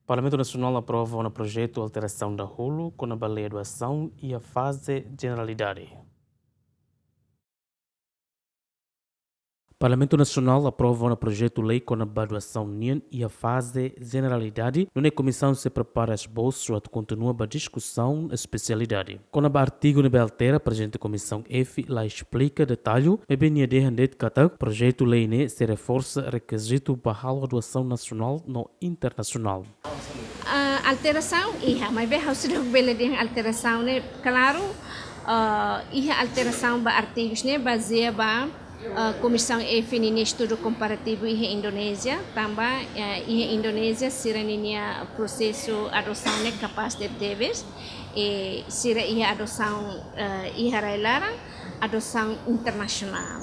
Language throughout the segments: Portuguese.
Parlamentu Nasional aprova um projeto alterasaun dahuluk, konaba adosaun e a faze jeneralidade. Parlamentu Nasional aprova um projeto de lei com a adosaun e a faze jeneralidade. Na comissão se prepara esboço e continua a discussão especialidade. Com o artigo que altera, a presidente da comissão F lá explica detalhe, e bem a de kata, projeto de lei se reforça requisito para a adosaun nacional no internacional. Alterasaun iha, mas bem sudah bela dengan alterasaun ne, claro, iha alterasaun ba artigos ne baseia ba Comissão F nini estudo comparativo iha Indonésia, também iha Indonésia sira nini processo adosaun ne capaz de teves, e sira iha adosaun iha railara adosaun internacional.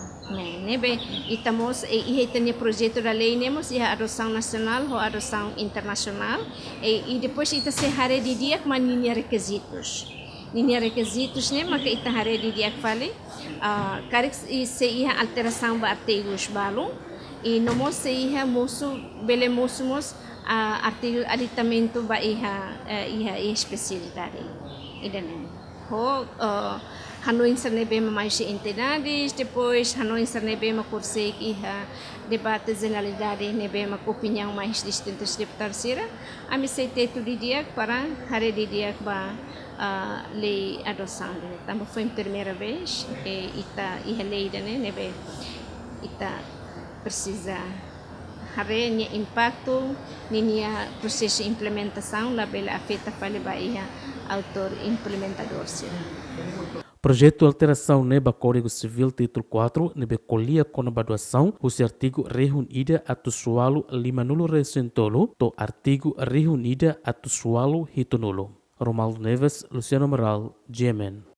Nebe estamos iha tenia projeto da lei nemos iha adosaun nacional ou adosaun internacional, e depois ita se hare di dia que maninha requisitos. Nini requisitos ne maka ita hare di dia fale karik se iha alterasaun ba artigos balong e nomos se iha mosu bele mosumos artigo aditamento ba iha especialidade idane ho hanoin sarnebe mais entidades depois hanoin sarnebe ma kurse iha debate generalidade nebe ma opinião mais distintas de terceira ami se teto di dia para hare di dia ba lei adosaun também foi a primeira vez e ita lei né nebe ita precisa hare ni impacto ni processo de implementação la bela afeta fale ba iha autor implementador Projeto alteração neba Código Civil título 4 nebe colia com a adosaun o artigo reunida atusualo limanulo recentolo to artigo reunida atusualo hitonulo. Romaldo Neves, Luciano Amaral, GMN.